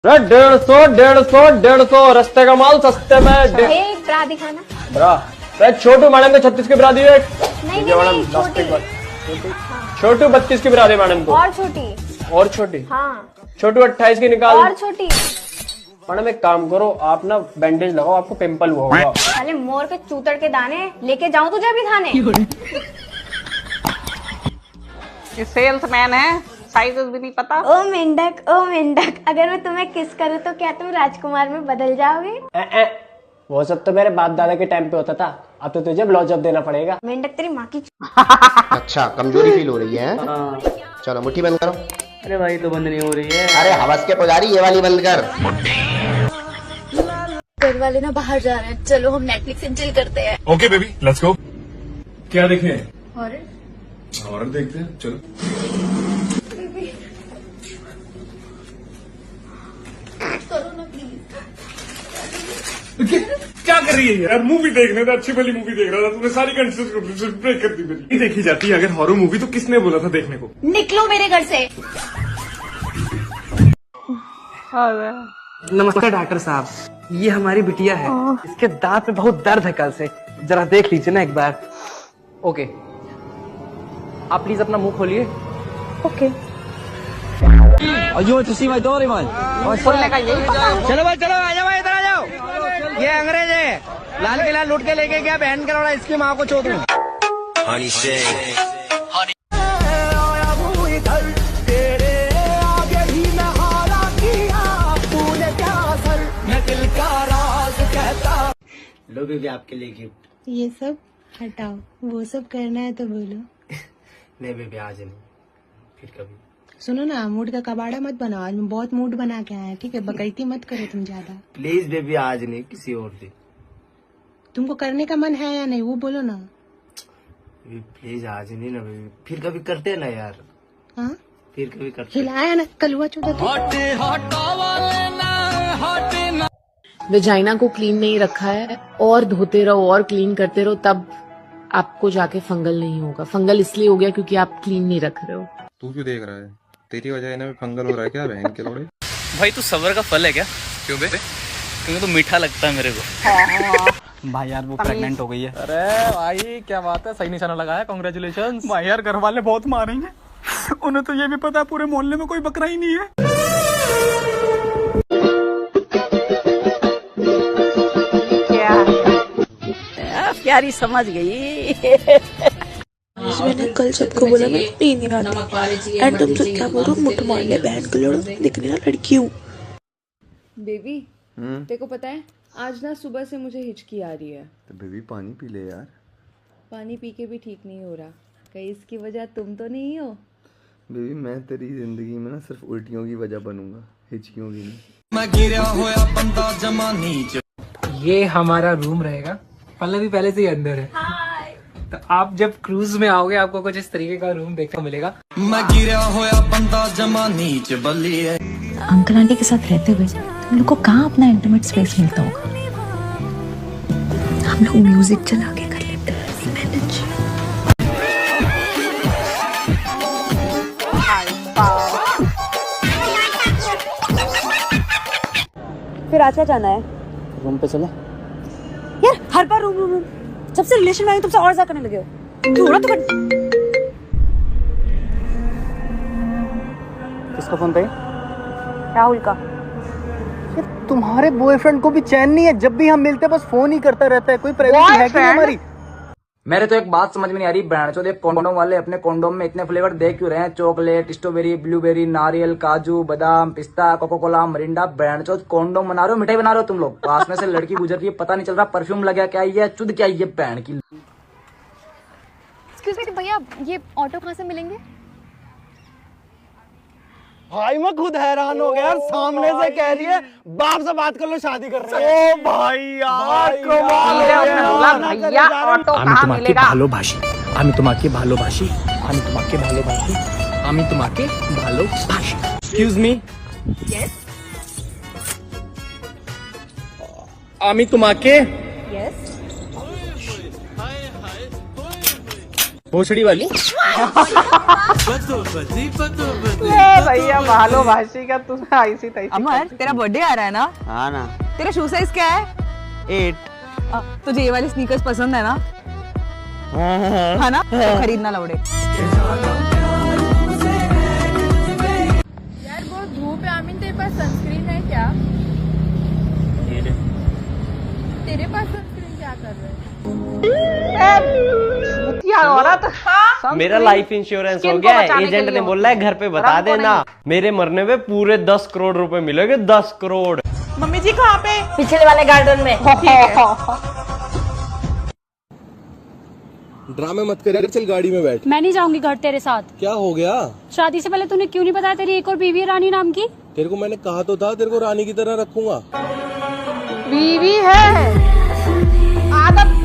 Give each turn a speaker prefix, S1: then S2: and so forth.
S1: डेढ़ सौ रास्ते का माल सस्ते में
S2: ब्रा दिखाना।
S1: ब्रा छोटू मैडम को 36 की ब्रा दी है।
S2: नहीं
S1: मैडम
S2: छोटी।
S1: छोटू 32 की ब्रा दी मैडम को।
S2: और छोटी। हाँ
S1: छोटू 28 की निकाल।
S2: और छोटी।
S1: मैडम एक काम करो, आप ना बैंडेज लगाओ, आपको पिंपल हुआ होगा।
S2: साले मोर के चूतड़ के दाने लेके जाऊं तुझे भी खाने।
S3: ये सेल्समैन है, साइजेस भी नहीं पता।
S2: ओ मेंढक, अगर मैं तुम्हें किस करूँ तो क्या तुम राजकुमार में बदल जाओगे?
S1: वो सब तो मेरे बाप दादा के टाइम पे होता था, अब तो तुझे ब्लाउज अप देना पड़ेगा।
S2: मेंढक तेरी माँ की।
S4: अच्छा कमजोरी फील हो रही है? चलो मुट्ठी बंद करो।
S1: अरे भाई तो बंद नहीं हो रही है।
S4: अरे हवस के पुजारी ये वाली बंद कर।
S5: घर वाले ना बाहर जा रहे हैं, चलो हम नेटफ्लिक्स एंड चिल करते हैं।
S6: Okay baby let's go. क्या देखें?
S5: हॉरर।
S6: हॉरर देखते हैं, चलो।
S5: करो ना प्लीज।
S6: क्या कर रही है यार? मूवी देखने था, अच्छी वाली मूवी देख रहा था, तुमने सारी कंडीशन ब्रेक कर दी मेरी। नहीं देखी जाती है अगर हॉरर मूवी, तो किसने बोला था देखने को?
S5: निकलो मेरे घर से।
S7: नमस्कार डॉक्टर साहब, ये हमारी बिटिया है, इसके दांत में बहुत दर्द है कल से, जरा देख लीजिए ना एक बार। ओके, आप प्लीज अपना मुंह खोलिए।
S2: ओके।
S3: खोलने का यही पता है।
S7: चलो भाई चलो, आ जाओ भाई, इधर आ जाओ। ये अंग्रेज है, लाल किला लूट के लेके गया, बहन का लौड़ा, इसकी माँ को चोद दूं।
S1: लो बेबी आपके लिए गिफ्ट।
S8: ये सब हटाओ, वो सब करना है तो बोलो।
S1: नहीं बेबी आज नहीं, फिर कभी।
S8: सुनो ना, मूड का कबाड़ा मत बनाओ, आज मैं बहुत मूड बना के आया, ठीक है? बकैती मत करो तुम ज्यादा।
S1: प्लीज बेबी आज नहीं, किसी और दिन।
S8: तुमको करने का मन है या नहीं वो बोलो ना।
S1: प्लीज आज नहीं ना बेबी, फिर कभी करते ना यार।
S8: हाँ
S1: फिर कभी करते।
S8: हिलाया ना कलुआ चौदह।
S9: वेजाइना को क्लीन नहीं रखा है और धोते रहो और क्लीन करते रहो, तब आपको जाके फंगल नहीं होगा। फंगल इसलिए हो गया क्योंकि आप क्लीन नहीं रख रहे हो।
S10: तू क्यों देख रहा है? तेरी वजह में फंगल हो रहा है क्या बहन के लोड़े?
S11: भाई तू सबर का फल है क्या? क्यों बे? क्योंकि तू मीठा लगता है मेरे को।
S7: भाई यार वो प्रेग्नेंट हो गई है। अरे भाई क्या बात है, सही निशाना लगाया, कांग्रेचुलेशंस। भाई यार घर वाले बहुत मारेंगे, उन्हें तो ये भी पता है पूरे मोहल्ले में कोई बकरा ही नहीं है।
S3: प्यारी समझ गई।
S5: मैंने कल सबको बोला मैं नहीं आती, एंड तुम सब क्या बोल रहे हो? मुठ मार ले बहन को, लड़ो दिखने ना लड़की हूँ।
S9: बेबी तेरे को पता है आज ना सुबह से मुझे हिचकी आ रही है।
S10: तो बेबी पानी पी ले यार।
S9: पानी पी के भी ठीक नहीं हो रहा, कहीं इसकी वजह तुम तो नहीं हो?
S10: बेबी मैं तेरी जिंदगी में ना सिर्फ उल्टियों की वजह बनूंगा, हिचकियों की नहीं।
S7: ये हमारा रूम रहेगा, पल्लवी पहले से ही अंदर है। तो आप जब क्रूज में आओगे आपको कुछ इस तरीके का रूम देखने को मिलेगा।
S5: अंकल आंटी के साथ रहते हुए तुम लोग को कहाँ अपना इंटीमेट स्पेस मिलता होगा? हम लोग म्यूजिक चला के कर लेते हैं मैनेज।
S2: फिर आज क्या जाना है?
S7: रूम पे चले
S2: यार हर बार रूम रूम रूम, जब से रिलेशन में आई तुमसे और ज्यादा करने लगे हो। थोड़ा तो कर।
S7: किसका फोन पे?
S2: राहुल का।
S7: तुम्हारे बॉयफ्रेंड को भी चैन नहीं है, जब भी हम मिलते हैं बस फोन ही करता रहता है, कोई प्राइवेसी है कि नहीं हमारी? मेरे तो एक बात समझ में नहीं आ रही, ब्रांड चो देख कॉन्डोम वाले अपने कॉन्डोम में इतने फ्लेवर दे क्यों रहे हैं? चॉकलेट, स्ट्रॉबेरी, ब्लूबेरी, नारियल, काजू, बादाम, पिस्ता, कोको कोला, मरिंडा। ब्रांड चो कॉन्डोम बना रहे हो, मिठाई बना रहे हो तुम लोग। पास में से लड़की गुजर रही है, पता नहीं चल रहा परफ्यूम लगा क्या ये, चुद क्या ये पैन की।
S5: एक्सक्यूज मी भैया, ये ऑटो कहाँ से मिलेंगे?
S7: भाई मैं खुद हैरान हो गया यार, सामने से कह रही है बाप से बात कर लो, शादी कर रहे हैं। ओ भाई यार कमाल है।
S3: भैया ऑटो कहाँ मिलेगा?
S7: ভালোবাসি আমি তোমাকে ভালোবাসি, আমি তোমাকে ভালোবাসি, আমি তোমাকে ভালোবাসি। Excuse me. यस। আমি তোমাকে।
S2: यस।
S7: भोसड़ी वाली।
S3: भैया भालो भाषी का तू ऐसी तैसी।
S12: अमर तेरा बर्थडे आ रहा है ना?
S7: हाँ ना।
S12: तेरा शू साइज क्या है?
S7: 8।
S12: तुझे ये वाली स्नीकर्स पसंद है ना? हाँ ना? तो खरीदना लौड़े।
S13: यार बहुत धूप है आमीन, तेरे पास सनस्क्रीन है क्या? तेरे पास सनस्क्रीन क्या कर रहे
S1: औरत। मेरा लाइफ इंश्योरेंस हो गया है, एजेंट ने बोला है घर पे बता देना, मेरे मरने पे पूरे 10 करोड़ रुपए मिलेंगे। 10 करोड़।
S12: मम्मी जी कहाँ पे?
S2: पिछले वाले गार्डन में।
S10: ड्रामे मत कर, चल गाड़ी में बैठ।
S13: मैं नहीं जाऊंगी घर तेरे साथ।
S10: क्या हो गया?
S13: शादी से पहले तूने क्यों नहीं बताया तेरी एक और बीवी है रानी नाम की?
S10: तेरे को मैंने कहा तो था तेरे को रानी की तरह रखूंगा।
S3: बीवी है, आदत